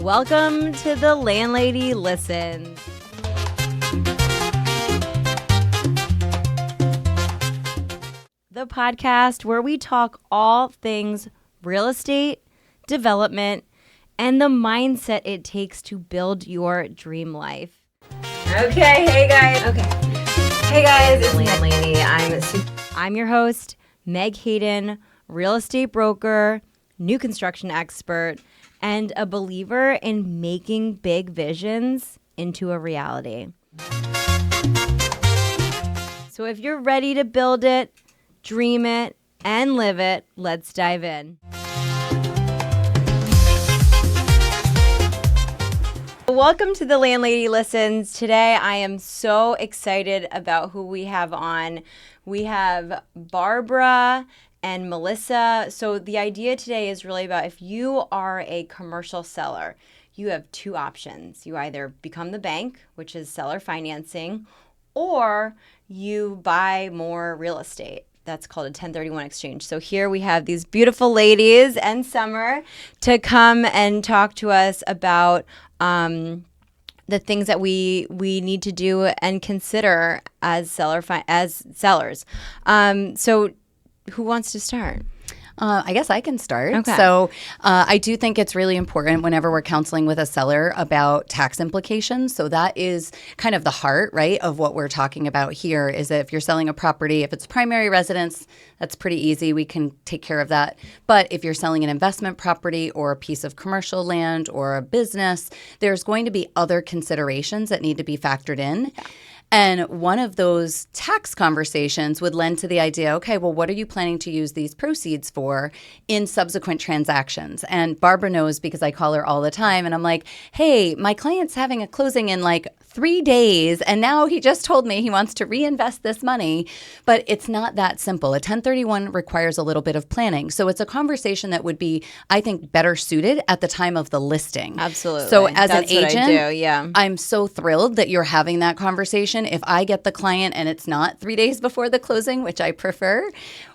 Welcome to The Landlady Listens. The podcast where we talk all things real estate, development, and the mindset it takes to build your dream life. Okay, hey guys. It's Landlady. I'm your host, Meg Hayden, real estate broker, new construction expert, and a believer in making big visions into a reality. So if you're ready to build it, dream it, and live it, let's dive in. Welcome to The Landlady Listens. Today I am so excited about who we have on. We have Barbara and Melissa. So the idea today is really about if you are a commercial seller, you have two options. You either become the bank, which is seller financing, or you buy more real estate. That's called a 1031 exchange. So here we have these beautiful ladies and Summer to come and talk to us about the things that we need to do and consider as sellers. So who wants to start? I guess I can start. Okay. So I do think it's really important whenever we're counseling with a seller about tax implications. So that is kind of the heart, right, of what we're talking about here is that if you're selling a property, if it's primary residence, that's pretty easy. We can take care of that. But if you're selling an investment property or a piece of commercial land or a business, there's going to be other considerations that need to be factored in. Yeah. And one of those tax conversations would lend to the idea, okay, well, what are you planning to use these proceeds for in subsequent transactions? And Barbara knows because I call her all the time and I'm like, hey, my client's having a closing in like 3 days and now he just told me he wants to reinvest this money. But it's not that simple. A 1031 requires a little bit of planning. So it's a conversation that would be, I think, better suited at the time of the listing. Absolutely. So as That's an agent, what I do, yeah. I'm so thrilled that you're having that conversation. If I get the client and it's not 3 days before the closing, which I prefer,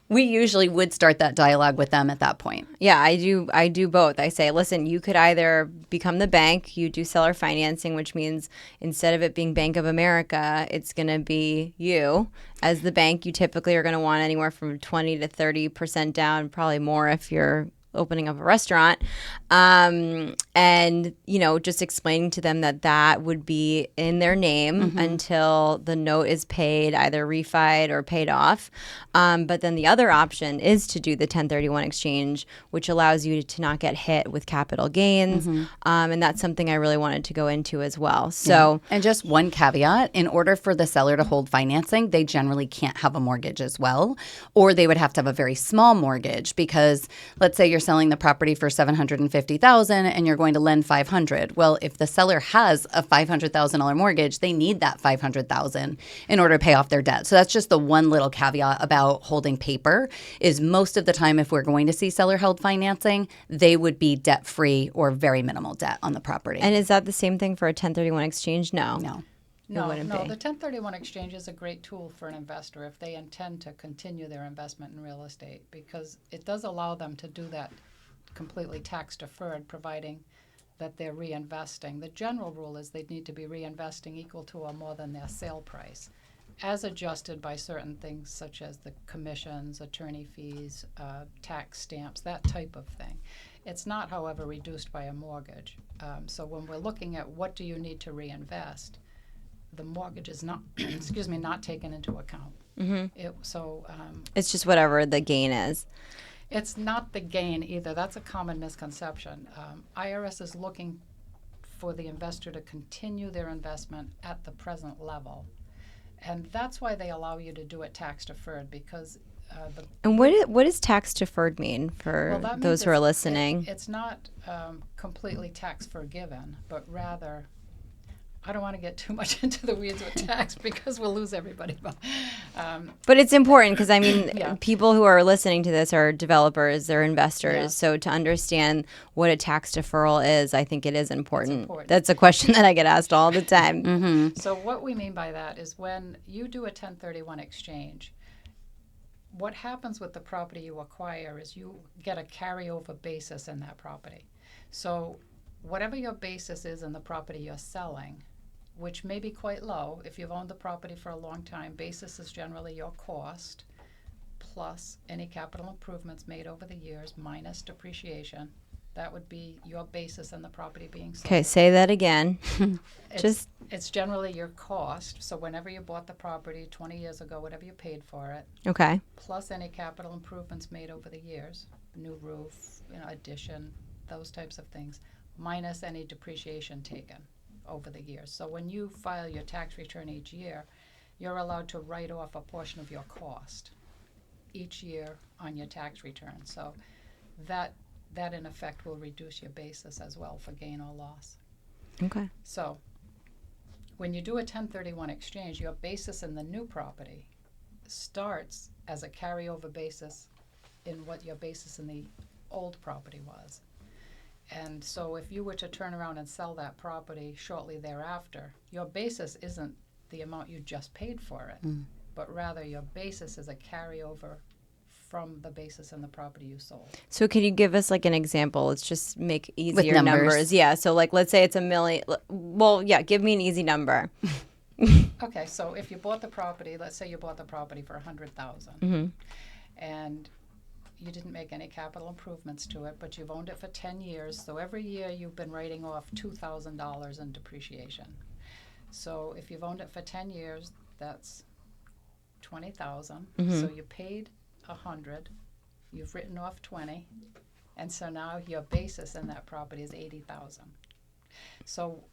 we usually would start that dialogue with them at that point. Yeah, I do both. I say, listen, you could either become the bank, you do seller financing, which means instead of it being Bank of America, it's going to be you. As the bank, you typically are going to want anywhere from 20 to 30% down, probably more if you're opening up a restaurant, and just explaining to them that would be in their name until the note is paid, either refied or paid off. But then the other option is to do the 1031 exchange, which allows you to not get hit with capital gains, and that's something I really wanted to go into as well. So, and just one caveat: in order for the seller to hold financing, they generally can't have a mortgage as well, or they would have to have a very small mortgage because, let's say you're selling the property for $750,000 and you're going to lend $500,000. Well, if the seller has a $500,000 mortgage, they need that $500,000 in order to pay off their debt. So that's just the one little caveat about holding paper is most of the time if we're going to see seller held financing, they would be debt free or very minimal debt on the property. And is that the same thing for a 1031 exchange? No. No, the 1031 exchange is a great tool for an investor if they intend to continue their investment in real estate because it does allow them to do that completely tax deferred, providing that they're reinvesting. The general rule is they need to be reinvesting equal to or more than their sale price, as adjusted by certain things such as the commissions, attorney fees, tax stamps, that type of thing. It's not, however, reduced by a mortgage. So when we're looking at what do you need to reinvest, the mortgage is not, not taken into account. It's just whatever the gain is. It's not the gain either. That's a common misconception. IRS is looking for the investor to continue their investment at the present level. And that's why they allow you to do it tax deferred because And what does tax deferred mean for those who are listening? It's not completely tax forgiven, but rather, I don't want to get too much into the weeds with tax because we'll lose everybody. But it's important because, people who are listening to this are developers, they're investors. Yeah. So to understand what a tax deferral is, I think it is important. That's a question that I get asked all the time. So what we mean by that is when you do a 1031 exchange, what happens with the property you acquire is you get a carryover basis in that property. So whatever your basis is in the property you're selling, which may be quite low. If you've owned the property for a long time, basis is generally your cost plus any capital improvements made over the years minus depreciation. That would be your basis in the property being sold. Okay, say that again. It's generally your cost. So whenever you bought the property 20 years ago, whatever you paid for it, Okay. plus any capital improvements made over the years, new roof, addition, those types of things, minus any depreciation taken over the years. So when you file your tax return each year, you're allowed to write off a portion of your cost each year on your tax return. So that in effect will reduce your basis as well for gain or loss. Okay. So when you do a 1031 exchange, your basis in the new property starts as a carryover basis in what your basis in the old property was. And so if you were to turn around and sell that property shortly thereafter, your basis isn't the amount you just paid for it, but rather your basis is a carryover from the basis in the property you sold. So can you give us like an example? Let's just make easier With numbers. Yeah. So like, let's say it's $1 million. Well, yeah, give me an easy number. Okay, so if you bought the property, let's say you bought the property for $100,000, and you didn't make any capital improvements to it, but you've owned it for 10 years. So every year you've been writing off $2,000 in depreciation. So if you've owned it for 10 years, that's $20,000. So you paid $100, you've written off $20, and so now your basis in that property is $80,000. So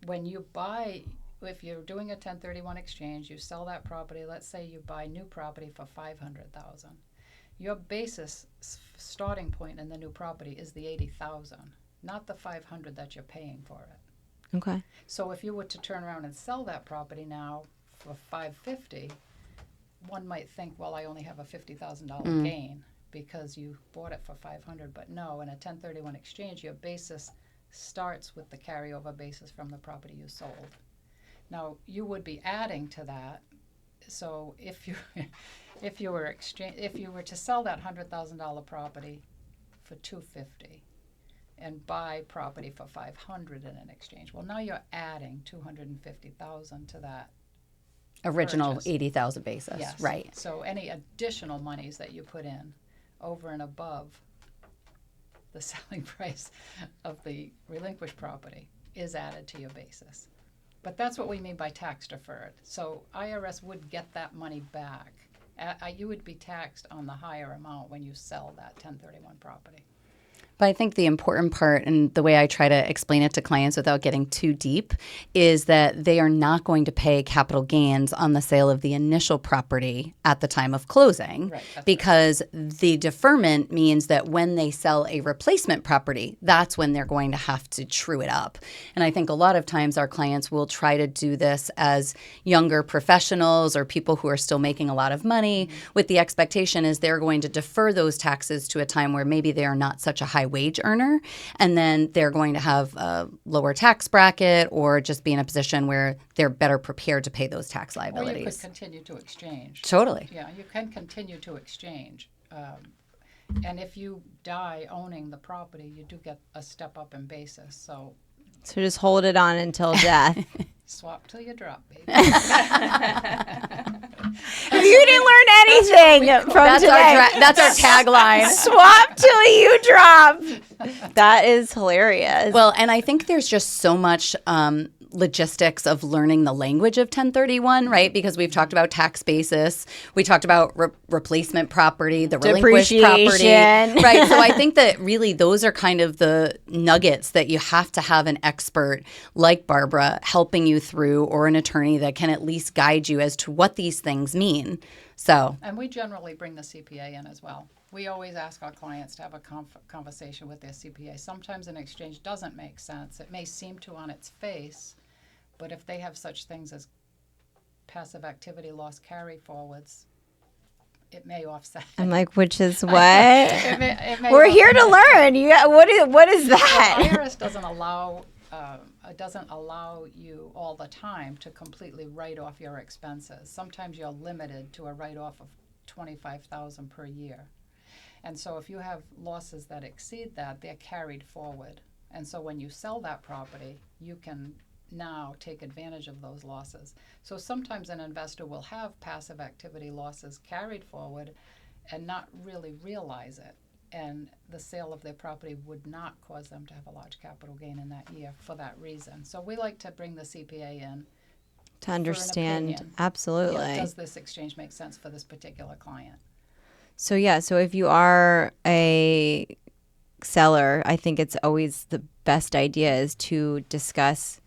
when you buy, if you're doing a 1031 exchange, you sell that property, let's say you buy new property for $500,000. Your basis starting point in the new property is the $80,000, not the $500 that you're paying for it. Okay. So if you were to turn around and sell that property now for $550,000, one might think, well, I only have a $50,000 gain because you bought it for $500,000. But no, in a 1031 exchange, your basis starts with the carryover basis from the property you sold. Now you would be adding to that. So if you were to sell that $100,000 property for $250,000 and buy property for $500,000 in an exchange, well, now you're adding $250,000 to that Original purchase. 80,000 basis. Yes. Right. So any additional monies that you put in over and above the selling price of the relinquished property is added to your basis. But that's what we mean by tax deferred. So IRS would get that money back. You would be taxed on the higher amount when you sell that 1031 property. But I think the important part, and the way I try to explain it to clients without getting too deep, is that they are not going to pay capital gains on the sale of the initial property at the time of closing, Right, because the deferment means that when they sell a replacement property, that's when they're going to have to true it up. And I think a lot of times our clients will try to do this as younger professionals or people who are still making a lot of money, with the expectation is they're going to defer those taxes to a time where maybe they are not such a high wage earner, and then they're going to have a lower tax bracket or just be in a position where they're better prepared to pay those tax liabilities. Or you could continue to exchange. Totally. Yeah, you can continue to exchange. And if you die owning the property, you do get a step up in basis. So just hold it on until death. swap till you drop, baby. You didn't learn anything from today. That's our tagline. Swap till you drop. That is hilarious. Well, and I think there's just so much logistics of learning the language of 1031, right? Because we've talked about tax basis, we talked about replacement property, the relinquished property, right? So I think that really those are kind of the nuggets that you have to have an expert like Barbara helping you through, or an attorney that can at least guide you as to what these things mean. So, and we generally bring the CPA in as well. We always ask our clients to have a conversation with their CPA. Sometimes an exchange doesn't make sense. It may seem to on its face, but if they have such things as passive activity loss carry forwards, it may offset. I'm like, which is what? It may We're here to learn. What is that? IRS doesn't allow you all the time to completely write off your expenses. Sometimes you're limited to a write-off of $25,000 per year. And so if you have losses that exceed that, they're carried forward And so when you sell that property, you can now take advantage of those losses. So sometimes an investor will have passive activity losses carried forward and not really realize it. And the sale of their property would not cause them to have a large capital gain in that year for that reason. So we like to bring the CPA in to understand. For an opinion. Absolutely. Yeah, does this exchange make sense for this particular client? So if you are a seller, I think it's always the best idea is to discuss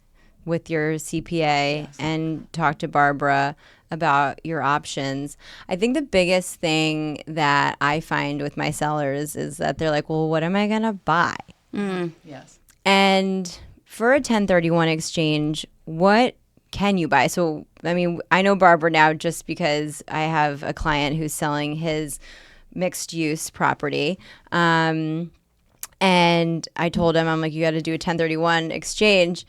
with your CPA and talk to Barbara about your options. I think the biggest thing that I find with my sellers is that they're like, well, what am I going to buy? Yes. And for a 1031 exchange, what can you buy? So, I mean, I know Barbara now just because I have a client who's selling his mixed use property. And I told him, I'm like, you got to do a 1031 exchange.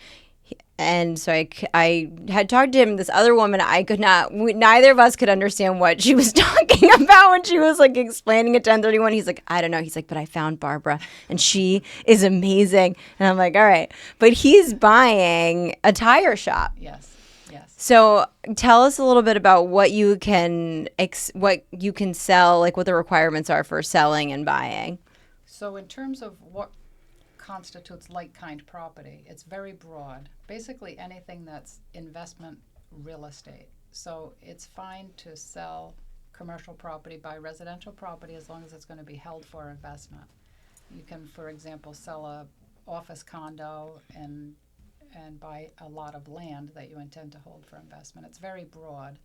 And so I had talked to him, this other woman, neither of us could understand what she was talking about when she was like explaining a 1031. He's like, I don't know. He's like, but I found Barbara and she is amazing. And I'm like, all right. But he's buying a tire shop. Yes. So tell us a little bit about what you can sell, like what the requirements are for selling and buying. So in terms of what constitutes like-kind property, it's very broad. Basically anything that's investment real estate. So it's fine to sell commercial property, buy residential property as long as it's going to be held for investment. You can, for example, sell a office condo and buy a lot of land that you intend to hold for investment. It's very broad.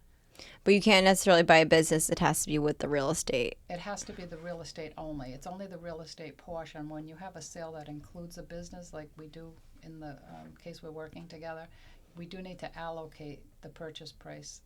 But you can't necessarily buy a business. It has to be with the real estate. It has to be the real estate only. It's only the real estate portion. When you have a sale that includes a business, like we do in the case we're working together, we do need to allocate the purchase price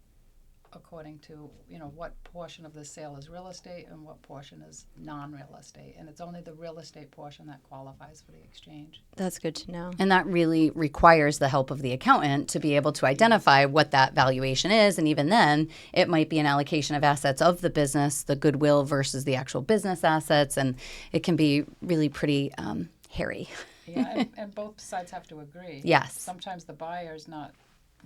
according to, what portion of the sale is real estate and what portion is non-real estate. And it's only the real estate portion that qualifies for the exchange. That's good to know. And that really requires the help of the accountant to be able to identify what that valuation is. And even then, it might be an allocation of assets of the business, the goodwill versus the actual business assets. And it can be really pretty hairy. Yeah, and both sides have to agree. Yes. Sometimes the buyer's not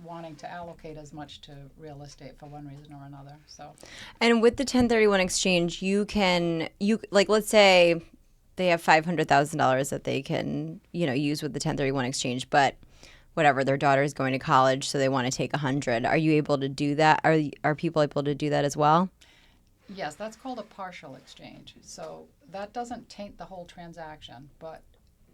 wanting to allocate as much to real estate for one reason or another. So, and with the 1031 exchange, you let's say they have $500,000 that they can use with the 1031 exchange, but whatever, their daughter is going to college, so they want to take 100. Are you able to do that? Are people able to do that as well? Yes, that's called a partial exchange. So that doesn't taint the whole transaction, but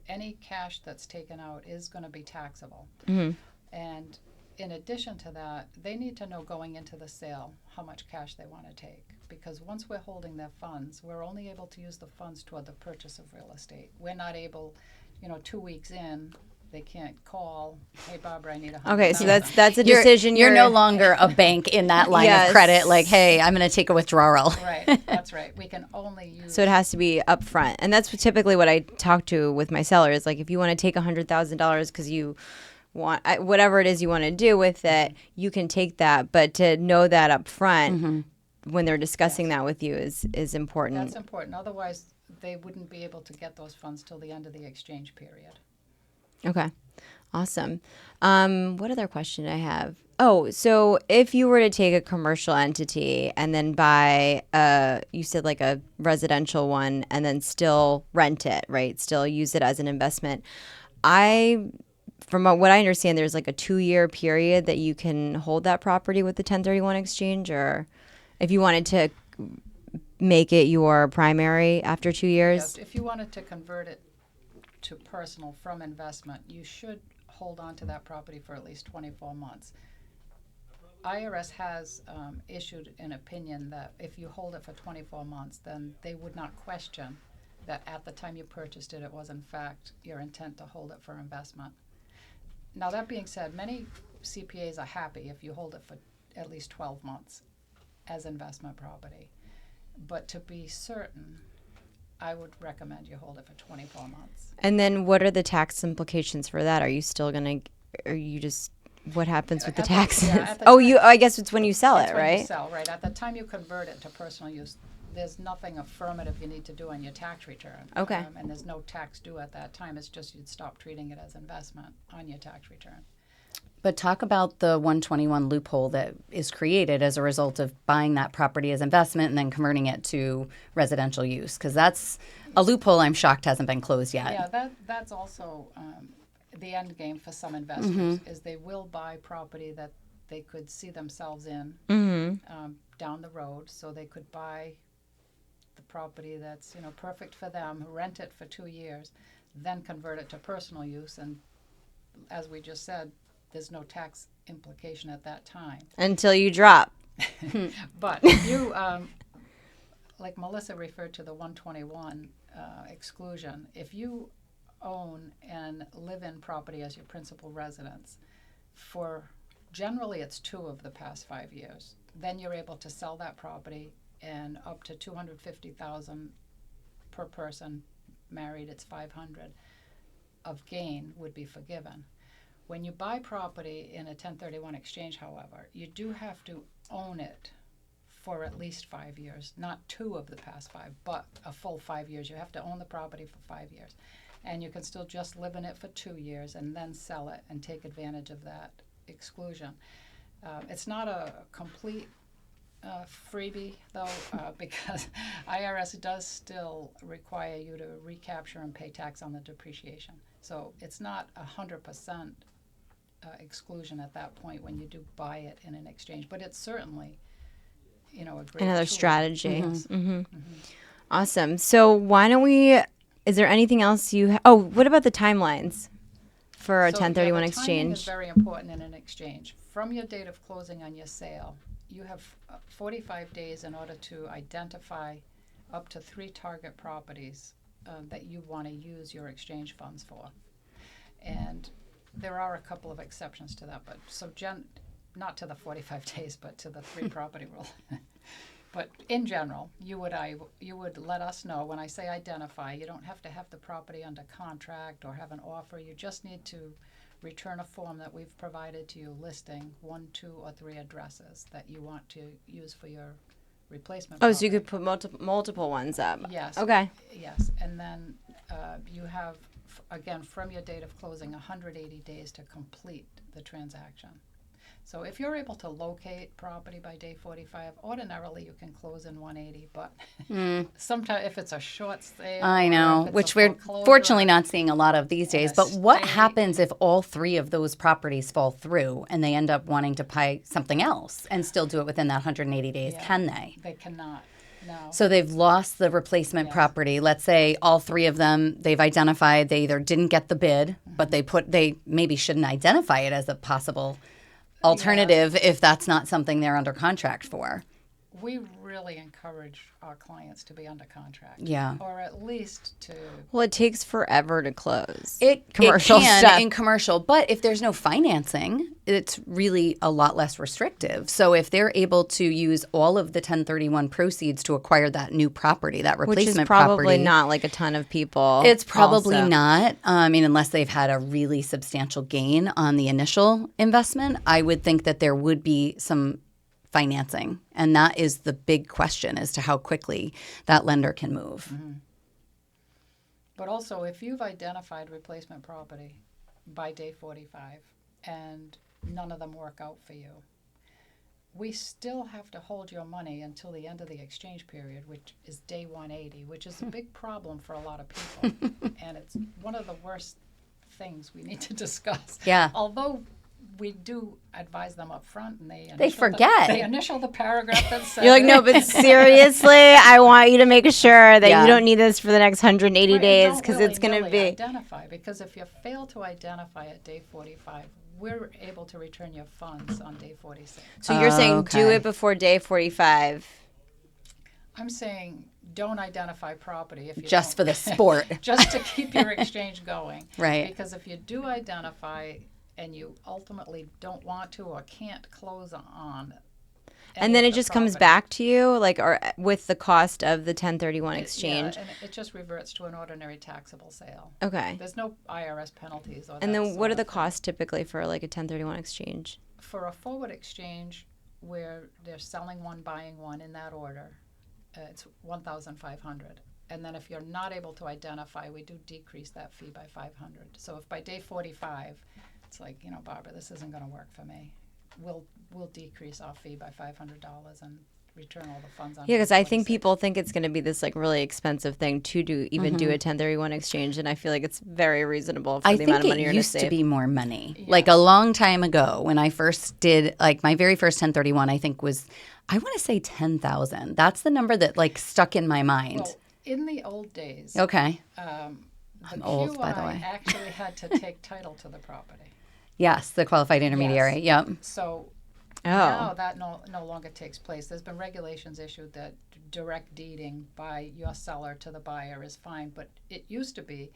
any cash that's taken out is going to be taxable. Mm-hmm. And in addition to that, they need to know going into the sale how much cash they want to take. Because once we're holding their funds, we're only able to use the funds toward the purchase of real estate. We're not able, 2 weeks in, they can't call, hey, Barbara, I need $100,000. Okay, so that's a decision. You're no longer a bank in that line of credit, like, hey, I'm going to take a withdrawal. Right, that's right. We can only use... So it has to be upfront. And that's typically what I talk to with my sellers. Like, if you want to take $100,000 because you want whatever it is you want to do with it, you can take that, but to know that up front when they're discussing that with you is important. That's important. Otherwise, they wouldn't be able to get those funds till the end of the exchange period. Okay, awesome. What other question I have? Oh, so if you were to take a commercial entity and then buy you said like a residential one and then still rent it, right? Still use it as an investment. From what I understand, there's like a 2-year period that you can hold that property with the 1031 exchange, or if you wanted to make it your primary after 2 years? Yes, if you wanted to convert it to personal from investment, you should hold on to that property for at least 24 months. IRS has issued an opinion that if you hold it for 24 months, then they would not question that at the time you purchased it, it was in fact your intent to hold it for investment. Now, that being said, many CPAs are happy if you hold it for at least 12 months as investment property. But to be certain, I would recommend you hold it for 24 months. And then what are the tax implications for that? What happens with the taxes? I guess it's when you sell it, right? When you sell, right? At the time you convert it to personal use, there's nothing affirmative you need to do on your tax return. Okay. And there's no tax due at that time. It's just you'd stop treating it as investment on your tax return. But talk about the 121 loophole that is created as a result of buying that property as investment and then converting it to residential use, because that's a loophole I'm shocked hasn't been closed yet. Yeah, that's also the end game for some investors is they will buy property that they could see themselves in down the road. So they could buy the property that's perfect for them, rent it for 2 years, then convert it to personal use, and as we just said, there's no tax implication at that time. Until you drop. But you, like Melissa referred to the 121 exclusion, if you own and live in property as your principal residence for generally it's 2 of the past 5 years, then you're able to sell that property, and up to $250,000 per person, married it's $500 of gain would be forgiven. When you buy property in a 1031 exchange, however, you do have to own it for at least 5 years, not 2 of the past 5, but a full 5 years. You have to own the property for 5 years. And you can still just live in it for 2 years and then sell it and take advantage of that exclusion. It's not a complete freebie, though, because IRS does still require you to recapture and pay tax on the depreciation. So it's not 100% exclusion at that point when you do buy it in an exchange, but it's certainly, a great Another tool. strategy. Yes. Awesome. So why don't we, is there anything else what about the timelines for a 1031 the exchange? timing is very important in an exchange. From your date of closing on your sale, you have 45 days in order to identify up to 3 target properties that you want to use your exchange funds for. And there are a couple of exceptions to that, but not to the 45 days, but to the 3 property rule. But in general, you would let us know. When I say identify, you don't have to have the property under contract or have an offer. You just need to return a form that we've provided to you listing 1, 2, or 3 addresses that you want to use for your replacement property. So you could put multiple ones up. Yes. Okay. Yes, and then you have, again, from your date of closing, 180 days to complete the transaction. So if you're able to locate property by day 45, ordinarily you can close in 180, but sometimes if it's a short sale, I know, which we're fortunately not seeing a lot of these days. But what happens if all 3 of those properties fall through and they end up wanting to buy something else and still do it within that 180 days? Yeah, can they? They cannot. No. So they've lost the replacement property. Let's say all 3 of them, they've identified they either didn't get the bid, but they maybe shouldn't identify it as a possible alternative if that's not something they're under contract for. We really encourage our clients to be under contract. Yeah. Or at least to... Well, it takes forever to close. Commercial it can stuff. in commercial, but if there's no financing, it's really a lot less restrictive. So if they're able to use all of the 1031 proceeds to acquire that new property, that replacement which is probably property, not like a ton of people. it's probably also. not. Unless they've had a really substantial gain on the initial investment, I would think that there would be some financing. And that is the big question as to how quickly that lender can move. Mm-hmm. But also, if you've identified replacement property by day 45 and none of them work out for you, we still have to hold your money until the end of the exchange period, which is day 180, which is a big problem for a lot of people. And it's one of the worst things we need to discuss. Yeah. Although we do advise them up front, and they forget. They initial the paragraph that says... You're like, no, but seriously, I want you to make sure that you don't need this for the next 180 days because it's going to be... Identify, because if you fail to identify at day 45, we're able to return your funds on day 46. So you're saying do it before day 45. I'm saying don't identify property if you just don't. for the sport. Just to keep your exchange going. Right. Because if you do identify and you ultimately don't want to or can't close on and then it just comes back to you, like, or with the cost of the 1031 exchange. Yeah, and it just reverts to an ordinary taxable sale. Okay. There's no IRS penalties. And then what are the costs typically for like a 1031 exchange? For a forward exchange where they're selling one, buying one in that order, it's $1,500. And then if you're not able to identify, we do decrease that fee by $500. So if by day 45, it's like, Barbara, this isn't going to work for me, we'll decrease our fee by $500 and return all the funds on. Yeah, because I think people think it's going to be this like really expensive thing to do a 1031 exchange, and I feel like it's very reasonable for the amount of money you're going to save. I think it used to be more money. Yes. Like a long time ago, when I first did like my very first 1031, I think was, I want to say 10,000. That's the number that like stuck in my mind. Well, in the old days, okay, I'm old, by the way. Actually had to take title to the property. Yes, the qualified intermediary. Yes. Yep. So now that no longer takes place. There's been regulations issued that direct deeding by your seller to the buyer is fine, but it used to be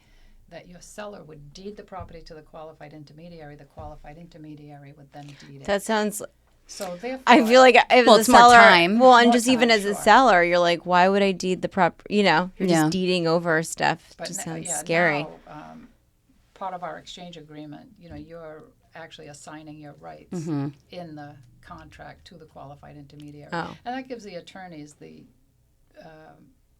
that your seller would deed the property to the qualified intermediary. The qualified intermediary would then deed it. That sounds. So therefore, I feel like if well, the it's seller, more time. Well, and More just time, even as a sure. seller, you're like, why would I deed the prop? You're Yeah. just deeding over stuff. It but just now- sounds yeah, scary. Now, part of our exchange agreement, you're actually assigning your rights in the contract to the qualified intermediary. Oh. And that gives the attorneys the,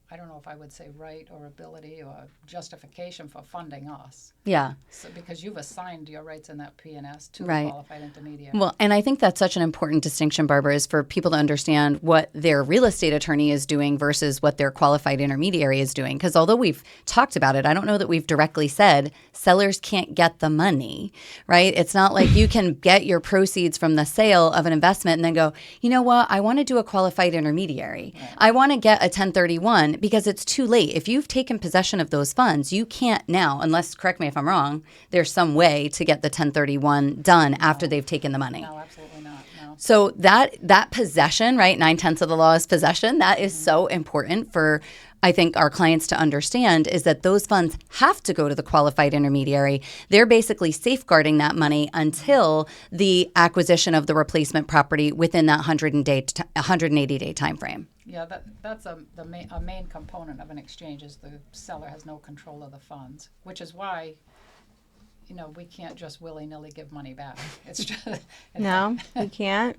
I don't know if I would say right or ability or justification for funding us. Yeah. So, because you've assigned your rights in that P&S to Right. the qualified intermediary. Well, and I think that's such an important distinction, Barbara, is for people to understand what their real estate attorney is doing versus what their qualified intermediary is doing. Because although we've talked about it, I don't know that we've directly said sellers can't get the money, right? It's not like you can get your proceeds from the sale of an investment and then go, you know what, I want to do a qualified intermediary. Right. I want to get a 1031 because it's too late. If you've taken possession of those funds, you can't now, unless, correct me if I'm wrong, there's some way to get the 1031 done after they've taken the money. No, absolutely not. No. So that possession, right, 9/10 of the law is possession, that is so important for, I think, our clients to understand, is that those funds have to go to the qualified intermediary. They're basically safeguarding that money until the acquisition of the replacement property within that 180-day time frame. Yeah, that's a main component of an exchange is the seller has no control of the funds, which is why, we can't just willy-nilly give money back. It's just No, you can't.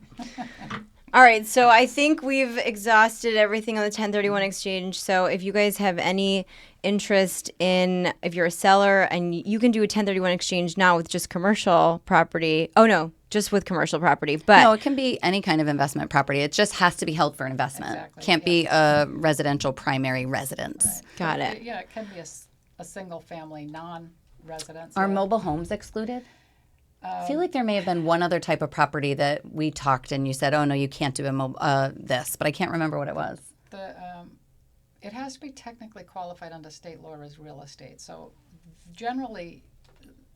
All right, so I think we've exhausted everything on the 1031 exchange. So if you guys have any interest in, if you're a seller and you can do a 1031 exchange now with just commercial property. Oh, no, just with commercial property. But no, it can be any kind of investment property. It just has to be held for an investment. Exactly, Can't be a residential primary residence. Right. Got it. Yeah, it can be a single family non-residence. Are yeah. mobile homes excluded? I feel like there may have been one other type of property that we talked and you said, oh, no, you can't do this, but I can't remember what it was. It has to be technically qualified under state law as real estate. So generally,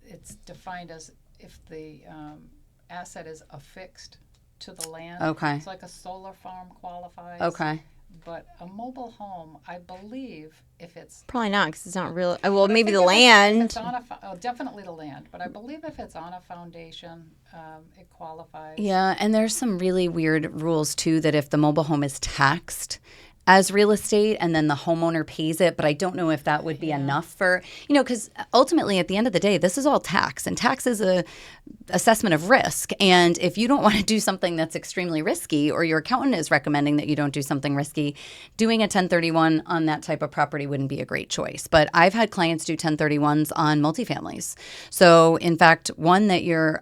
it's defined as if the asset is affixed to the land. Okay. It's like a solar farm qualifies. Okay. But a mobile home, I believe, if it's probably not because it's not real. Well, but I maybe think the land. If it's on definitely the land, but I believe if it's on a foundation, it qualifies. Yeah, and there's some really weird rules too that if the mobile home is taxed as real estate and then the homeowner pays it, but I don't know if that would be enough for, because ultimately at the end of the day, this is all tax, and tax is a assessment of risk. And if you don't want to do something that's extremely risky, or your accountant is recommending that you don't do something risky, doing a 1031 on that type of property wouldn't be a great choice. But I've had clients do 1031s on multifamilies. So in fact, one that your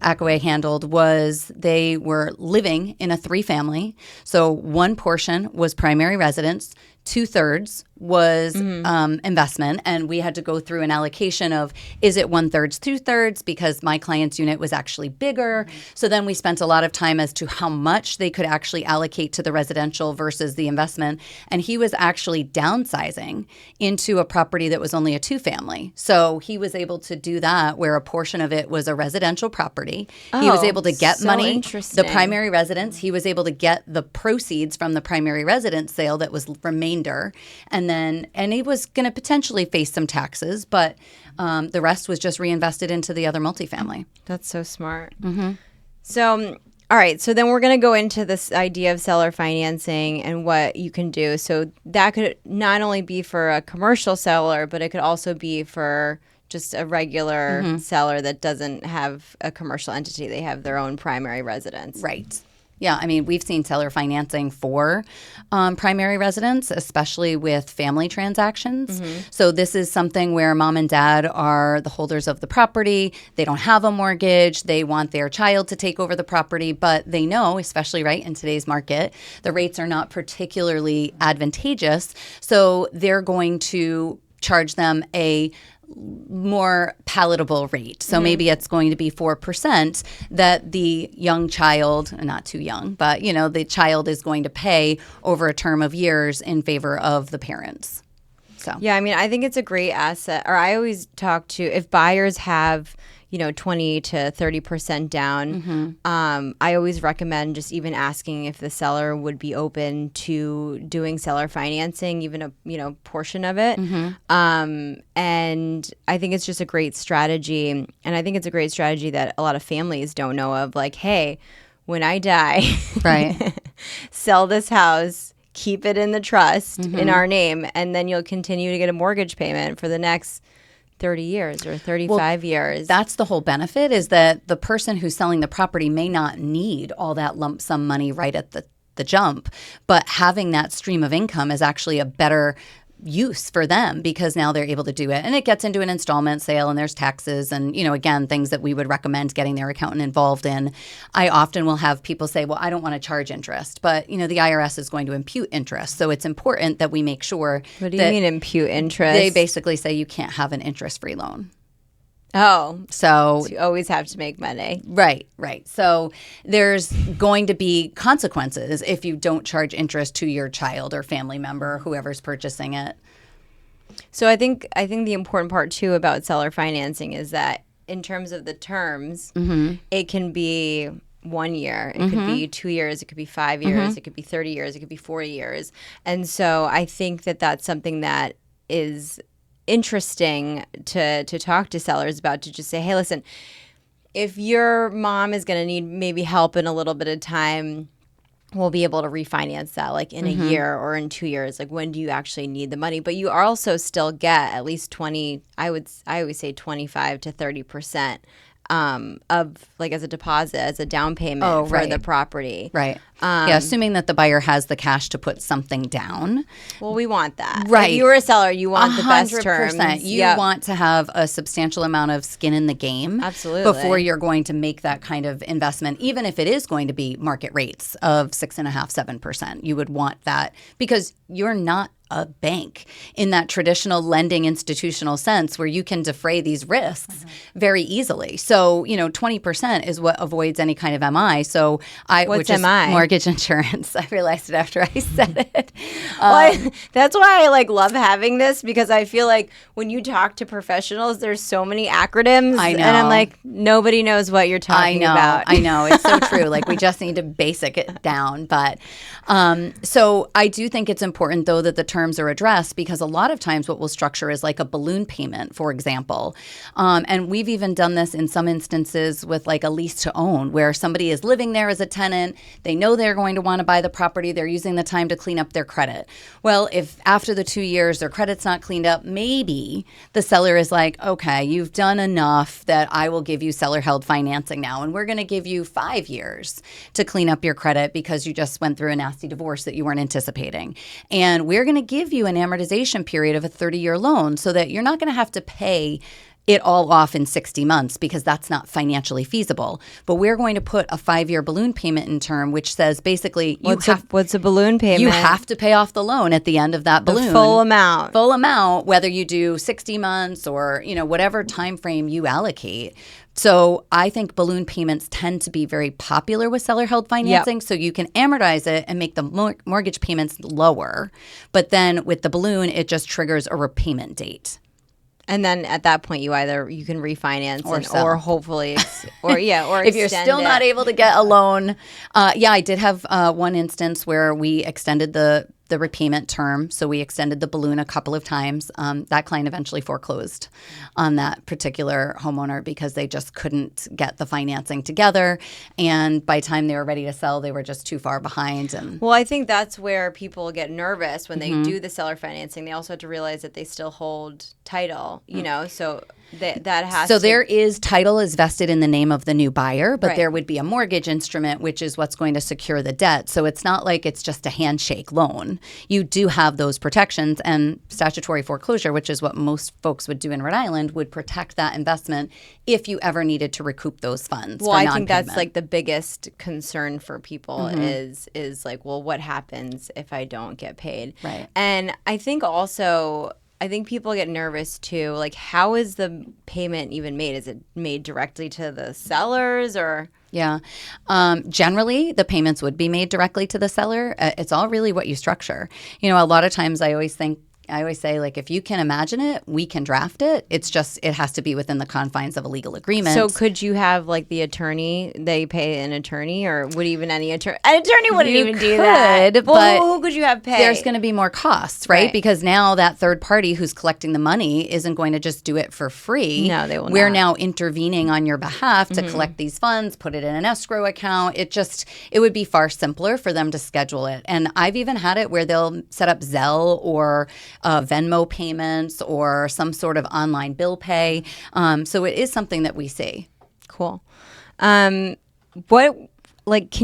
Ackaway handled was they were living in a 3-family. So one portion was primary residence, 2/3 was investment, and we had to go through an allocation of, is it 1/3, 2/3, because my client's unit was actually bigger. So then we spent a lot of time as to how much they could actually allocate to the residential versus the investment. And he was actually downsizing into a property that was only a 2-family. So he was able to do that where a portion of it was a residential property. He was able to get so money, interesting. the primary residence. He was able to get the proceeds from the primary residence sale that was remainder. And he was going to potentially face some taxes, but the rest was just reinvested into the other multifamily. That's so smart. Mm-hmm. So, all right. So then we're going to go into this idea of seller financing and what you can do. So that could not only be for a commercial seller, but it could also be for just a regular seller that doesn't have a commercial entity. They have their own primary residence. Right. Yeah. I mean, we've seen seller financing for primary residence, especially with family transactions. So this is something where mom and dad are the holders of the property. They don't have a mortgage. They want their child to take over the property, but they know, especially right in today's market, the rates are not particularly advantageous. So they're going to charge them a more palatable rate. So maybe it's going to be 4% that the young child, not too young, but the child is going to pay over a term of years in favor of the parents. So yeah, I mean, I think it's a great asset. Or I always talk to, if buyers have 20 to 30% down. I always recommend just even asking if the seller would be open to doing seller financing, even a portion of it. And I think it's just a great strategy. And I think it's a great strategy that a lot of families don't know of. Like, hey, when I die, right, sell this house, keep it in the trust in our name, and then you'll continue to get a mortgage payment for the next 30 years or 35 years. That's the whole benefit, is that the person who's selling the property may not need all that lump sum money right at the jump, but having that stream of income is actually a better use for them because now they're able to do it. And it gets into an installment sale and there's taxes and, again, things that we would recommend getting their accountant involved in. I often will have people say, well, I don't want to charge interest, but, the IRS is going to impute interest. So it's important that we make sure. What do you mean impute interest? They basically say you can't have an interest-free loan. Oh, so you always have to make money. Right. So there's going to be consequences if you don't charge interest to your child or family member, whoever's purchasing it. So I think the important part too about seller financing is that in terms of the terms, it can be 1 year, it could be 2 years, it could be 5 years, it could be 30 years, it could be 40 years. And so I think that that's something that is interesting to talk to sellers about, to just say, hey, listen, if your mom is going to need maybe help in a little bit of time, we'll be able to refinance that like in a year or in 2 years. Like, when do you actually need the money? But you also still get at least 20, I always say 25 to 30% of like as a deposit, as a down payment for the property. Right. Assuming that the buyer has the cash to put something down. Well, we want that. Right. If you were a seller, you want the best 100%. terms. You want to have a substantial amount of skin in the game. Absolutely. Before you're going to make that kind of investment, even if it is going to be market rates of 6.5%, 7%. You would want that because you're not a bank in that traditional lending institutional sense where you can defray these risks very easily. So, 20% is what avoids any kind of MI. So What's MI? Mortgage insurance. I realized it after I said it. That's why I love having this, because I feel like when you talk to professionals, there's so many acronyms. I know. And I'm like, nobody knows what you're talking about. I know. It's so true. We just need to basic it down. But so I do think it's important, though, that the terms are addressed, because a lot of times what we'll structure is like a balloon payment, for example. And we've even done this in some instances with like a lease to own, where somebody is living there as a tenant. They know they're going to want to buy the property. They're using the time to clean up their credit. Well, if after the 2 years their credit's not cleaned up, maybe the seller is like, okay, you've done enough that I will give you seller held financing now. And we're going to give you 5 years to clean up your credit because you just went through a nasty divorce that you weren't anticipating. And we're going to give you an amortization period of a 30-year loan so that you're not going to have to pay it all off in 60 months because that's not financially feasible. But we're going to put a 5-year balloon payment in term, which says basically what's a balloon payment? You have to pay off the loan at the end of that balloon. The full amount. Full amount, whether you do 60 months or, whatever time frame you allocate. So I think balloon payments tend to be very popular with seller-held financing. So you can amortize it and make the mortgage payments lower. But then with the balloon, it just triggers a repayment date. And then at that point, you can refinance or hopefully, or if you're still not able to get a loan. I did have one instance where we extended the repayment term. So we extended the balloon a couple of times. That client eventually foreclosed on that particular homeowner because they just couldn't get the financing together. And by the time they were ready to sell, they were just too far behind. Well, I think that's where people get nervous when they do the seller financing. They also have to realize that they still hold title, so that has so to... there is title is vested in the name of the new buyer, but Right. there would be a mortgage instrument, which is what's going to secure the debt. So it's not like it's just a handshake loan. You do have those protections, and statutory foreclosure, which is what most folks would do in Rhode Island, would protect that investment if you ever needed to recoup those funds. Well, for I non-payment. think that's like the biggest concern for people is like, well, what happens if I don't get paid? Right. And I think also, people get nervous too. Like, how is the payment even made? Is it made directly to the sellers or? Yeah. Generally, the payments would be made directly to the seller. It's all really what you structure. A lot of times I always say, like, if you can imagine it, we can draft it. It's just, it has to be within the confines of a legal agreement. So could you have, like, the attorney, they pay an attorney, or would even an attorney wouldn't even do that. But well, who could you have pay? There's going to be more costs, right? Because now that third party who's collecting the money isn't going to just do it for free. No, they will not. We're now intervening on your behalf to collect these funds, put it in an escrow account. It would be far simpler for them to schedule it. And I've even had it where they'll set up Zelle or Venmo payments or some sort of online bill pay. So it is something that we see. Cool. Can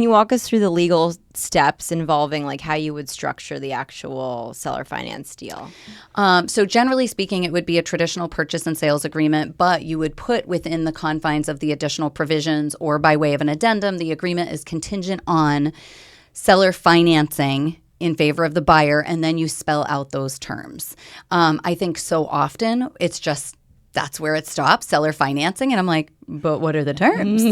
you walk us through the legal steps involving, like, how you would structure the actual seller finance deal? So generally speaking, it would be a traditional purchase and sales agreement, but you would put within the confines of the additional provisions, or by way of an addendum, the agreement is contingent on seller financing in favor of the buyer, and then you spell out those terms. I think so often it's just that's where it stops, seller financing, and I'm like, but what are the terms?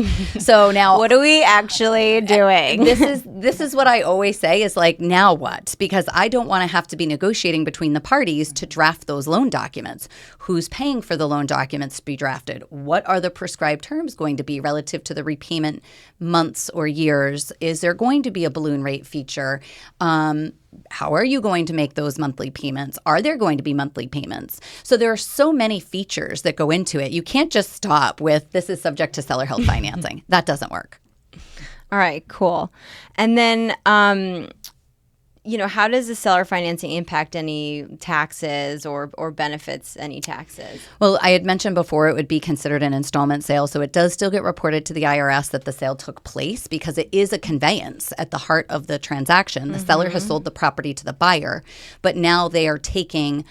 So now, what are we actually doing? This is what I always say is, like, now what? Because I don't want to have to be negotiating between the parties to draft those loan documents. Who's paying for the loan documents to be drafted? What are the prescribed terms going to be relative to the repayment months or years? Is there going to be a balloon rate feature? How are you going to make those monthly payments? Are there going to be monthly payments? So there are so many features that go into it. You can't just stop with this is subject to seller held financing. That doesn't work. All right, cool. And then, how does the seller financing impact any taxes or benefits any taxes? Well, I had mentioned before it would be considered an installment sale. So it does still get reported to the IRS that the sale took place because it is a conveyance at the heart of the transaction. The seller has sold the property to the buyer, but now they are taking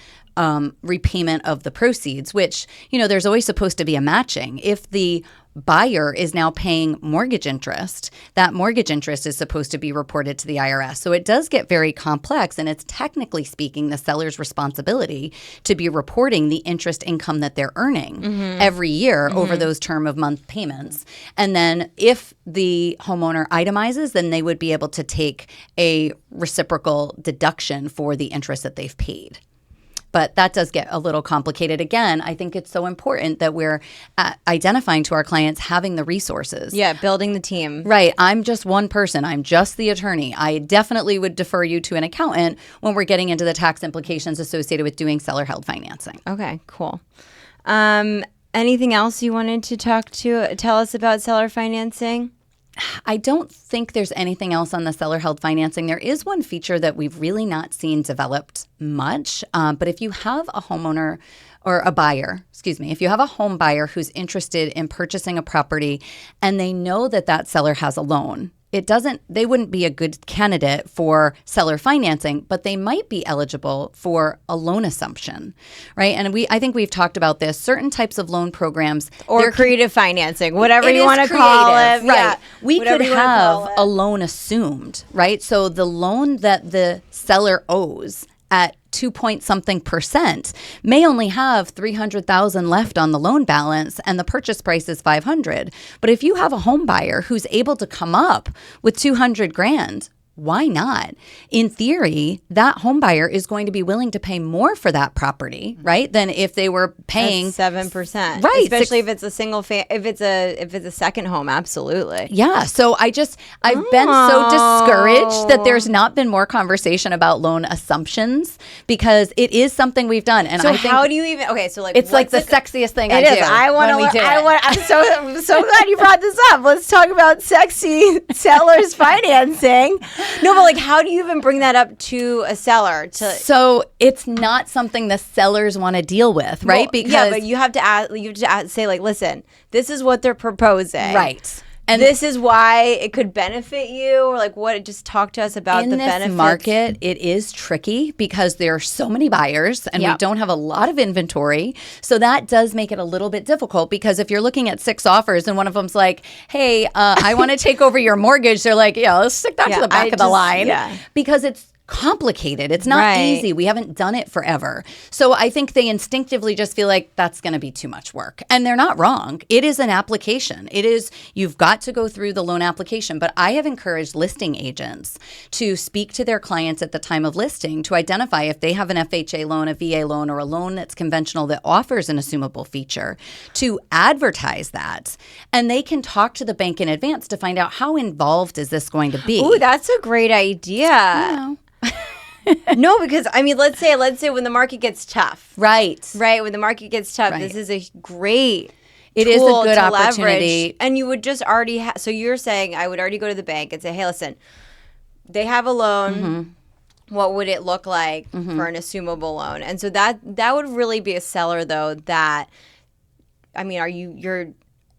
repayment of the proceeds, which, there's always supposed to be a matching. If the buyer is now paying mortgage interest, that mortgage interest is supposed to be reported to the IRS. So it does get very complex, and it's technically speaking the seller's responsibility to be reporting the interest income that they're earning every year over those term of month payments. And then if the homeowner itemizes, then they would be able to take a reciprocal deduction for the interest that they've paid. But that does get a little complicated. Again, I think it's so important that we're identifying to our clients having the resources. Yeah, building the team. Right. I'm just one person. I'm just the attorney. I definitely would defer you to an accountant when we're getting into the tax implications associated with doing seller-held financing. Okay, cool. Anything else you wanted to tell us about seller financing? I don't think there's anything else on the seller-held financing. There is one feature that we've really not seen developed much, but if you have a homeowner or a buyer, if you have a home buyer who's interested in purchasing a property and they know that that seller has a loan, they wouldn't be a good candidate for seller financing, but they might be eligible for a loan assumption, right? And I think we've talked about this. Certain types of loan programs or creative financing, whatever you want to call it, right? Yeah, we could have a loan assumed, right? So the loan that the seller owes at 2-point-something% may only have $300,000 left on the loan balance and the purchase price is $500,000. But if you have a home buyer who's able to come up with $200,000, why not? In theory, that home buyer is going to be willing to pay more for that property, right? Than if they were paying 7%, right? Especially if it's a if it's a second home, absolutely. Yeah. So I've been so discouraged that there's not been more conversation about loan assumptions because it is something we've done. And so I think how do you even? Okay, so like it's like the sexiest thing I do. I want to. I'm so glad you brought this up. Let's talk about sexy sellers financing. No, but like, how do you even bring that up to a seller? So it's not something the sellers want to deal with, right? Well, because but you have to say like, listen, this is what they're proposing, right? And this is why it could benefit you, or like what? Just talk to us about the benefits. In this market, it is tricky because there are so many buyers and we don't have a lot of inventory. So that does make it a little bit difficult because if you're looking at 6 offers and one of them's like, hey, I want to take over your mortgage, they're like, yeah, let's stick that to the back of the line because it's complicated. It's not easy. We haven't done it forever. So I think they instinctively just feel like that's going to be too much work. And they're not wrong. It is an application. You've got to go through the loan application. But I have encouraged listing agents to speak to their clients at the time of listing to identify if they have an FHA loan, a VA loan, or a loan that's conventional that offers an assumable feature, to advertise that. And they can talk to the bank in advance to find out how involved is this going to be. Ooh, that's a great idea. No, because I mean, let's say when the market gets tough, right? When the market gets tough, this is a great. It is a good opportunity, leverage. And you would just already. So you're saying I would already go to the bank and say, hey, listen, they have a loan. What would it look like for an assumable loan? And so that would really be a seller, though. That, I mean, you're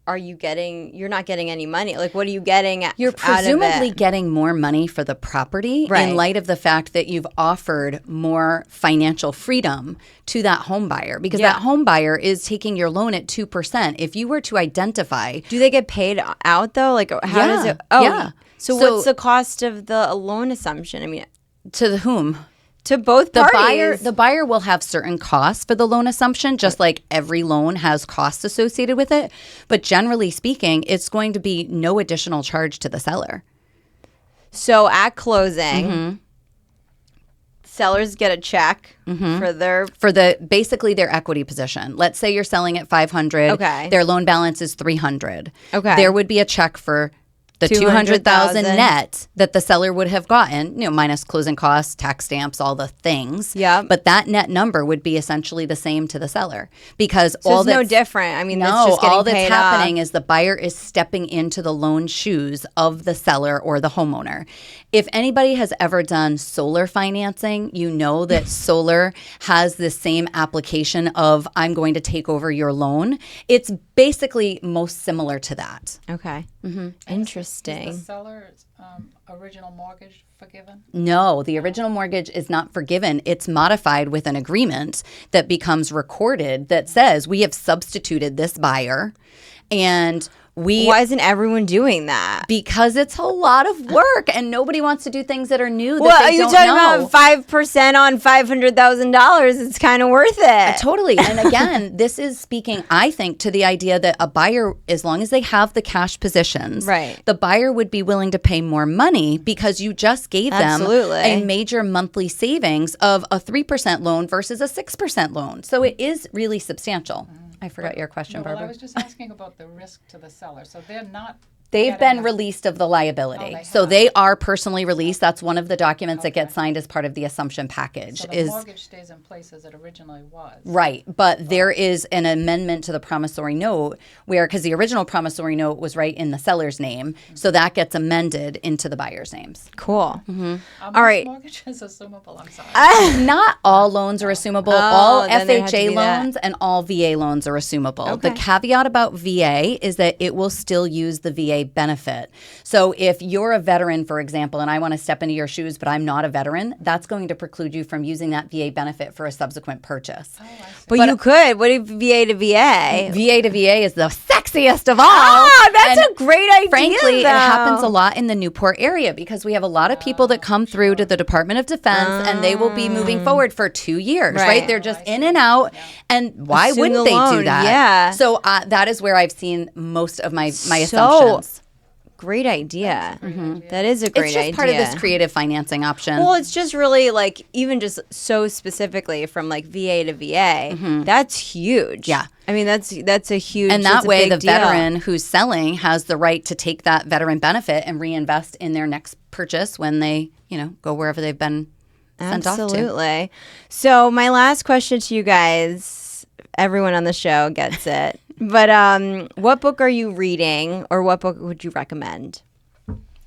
not getting any money. Like, what are you getting You're presumably getting more money for the property in light of the fact that you've offered more financial freedom to that home buyer because that home buyer is taking your loan at 2%. If you were to identify. Do they get paid out, though? Like, how does it? Oh, yeah. So what's the cost of the loan assumption? I mean, to whom? To both parties. The buyer will have certain costs for the loan assumption, just like every loan has costs associated with it. But generally speaking, it's going to be no additional charge to the seller. So at closing, sellers get a check for basically their equity position. Let's say you're selling at $500. Okay. Their loan balance is $300. Okay. There would be a check for the $200,000 net that the seller would have gotten, minus closing costs, tax stamps, all the things. Yeah. But that net number would be essentially the same to the seller because so it's no different. I mean, that's just getting all that's paid happening off. is the buyer is stepping into the loan shoes of the seller or the homeowner. If anybody has ever done solar financing, you know that solar has the same application of I'm going to take over your loan. It's basically most similar to that. Okay. Interesting. Is the seller's original mortgage forgiven? No, the original mortgage is not forgiven. It's modified with an agreement that becomes recorded that says we have substituted this buyer and why isn't everyone doing that? Because it's a lot of work and nobody wants to do things that are new well, that they don't know. Are you talking about 5% on $500,000? It's kind of worth it. Totally. And again, this is speaking, I think, to the idea that a buyer, as long as they have the cash positions, the buyer would be willing to pay more money because you just gave them a major monthly savings of a 3% loan versus a 6% loan. So it is really substantial. I forgot your question, Barbara. Well, I was just asking about the risk to the seller. So they're not. They've been released of the liability. So they are personally released. That's one of the documents that gets signed as part of the assumption package. So the mortgage stays in place as it originally was. Right. But there is an amendment to the promissory note where, because the original promissory note was right in the seller's name, so that gets amended into the buyer's names. Cool. All right. Mortgage is assumable, I'm sorry. Not all loans are assumable. All FHA loans and all VA loans are assumable. Okay. The caveat about VA is that it will still use the VA benefit. So if you're a veteran, for example, and I want to step into your shoes, but I'm not a veteran, that's going to preclude you from using that VA benefit for a subsequent purchase. But you could. What if VA to VA? VA to VA is the sexiest of all. Oh, that's a great idea. Frankly, it happens a lot in the Newport area because we have a lot of people that come through to the Department of Defense and they will be moving forward for 2 years, right? They're just in and out. And why wouldn't they do that? Yeah. So that is where I've seen most of my assumptions. Great idea. That is a great idea. It's just part of this creative financing option. Well, it's just really like even just so specifically from like VA to VA, that's huge. Yeah. I mean, that's a huge and that way the veteran who's selling has the right to take that veteran benefit and reinvest in their next purchase when they, go wherever they've been sent off to. Absolutely. So my last question to you guys, everyone on the show gets it. But what book are you reading or what book would you recommend?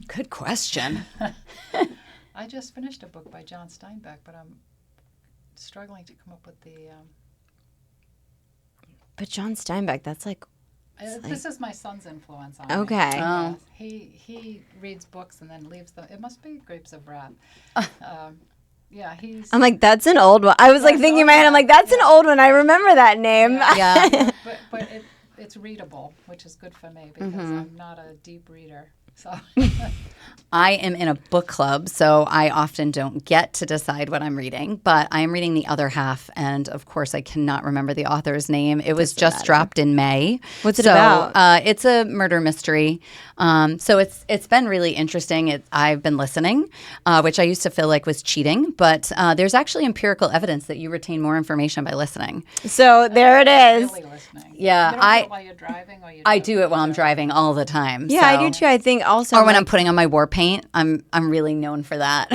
Good question. I just finished a book by John Steinbeck, but I'm struggling to come up with the... But John Steinbeck, that's like... this is my son's influence on Okay. me. Oh. Yes. He reads books and then leaves them. It must be Grapes of Wrath. Yeah, he's... I'm like, that's an old one. I was like thinking in my head, I'm like, that's an old one. I remember that name. Yeah. but it's readable, which is good for me because I'm not a deep reader. So I am in a book club, so I often don't get to decide what I'm reading, but I am reading the other half, and of course I cannot remember the author's name. It was just dropped in May. What's it about? It's a murder mystery. So it's been really interesting. I've been listening, which I used to feel like was cheating, but there's actually empirical evidence that you retain more information by listening. So there it is. really listening. Yeah, You don't do it while you're driving, or you I do it while I'm driving all the time. Yeah, I do too. I think also. Or when I'm putting on my war paint, I'm really known for that.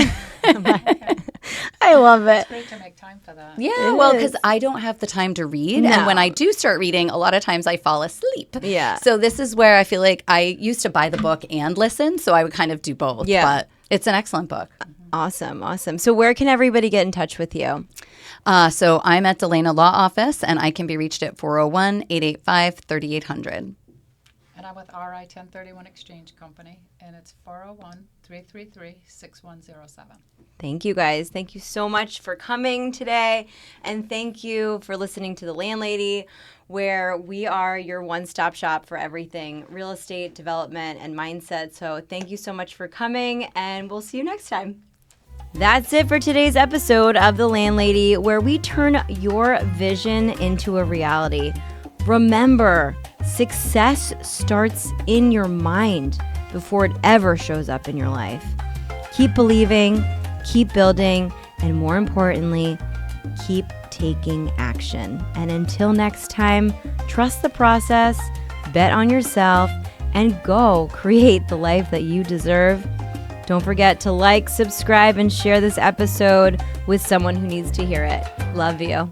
I love it. It's great to make time for that. Yeah, It well, is. because I don't have the time to read. No. And when I do start reading, a lot of times I fall asleep. Yeah. So this is where I feel like I used to buy the book and listen. So I would kind of do both. Yeah. But it's an excellent book. Awesome. So where can everybody get in touch with you? So I'm at Delana Law Office, and I can be reached at 401-885-3800. And I'm with RI 1031 Exchange Company, and it's 401-333-6107. Thank you guys. Thank you so much for coming today. And thank you for listening to The Landlady, where we are your one-stop shop for everything real estate, development, and mindset. So thank you so much for coming, and we'll see you next time. That's it for today's episode of The Landlady, where we turn your vision into a reality. Remember, success starts in your mind before it ever shows up in your life. Keep believing, keep building, and more importantly, keep taking action. And until next time, trust the process, bet on yourself, and go create the life that you deserve. Don't forget to like, subscribe, and share this episode with someone who needs to hear it. Love you.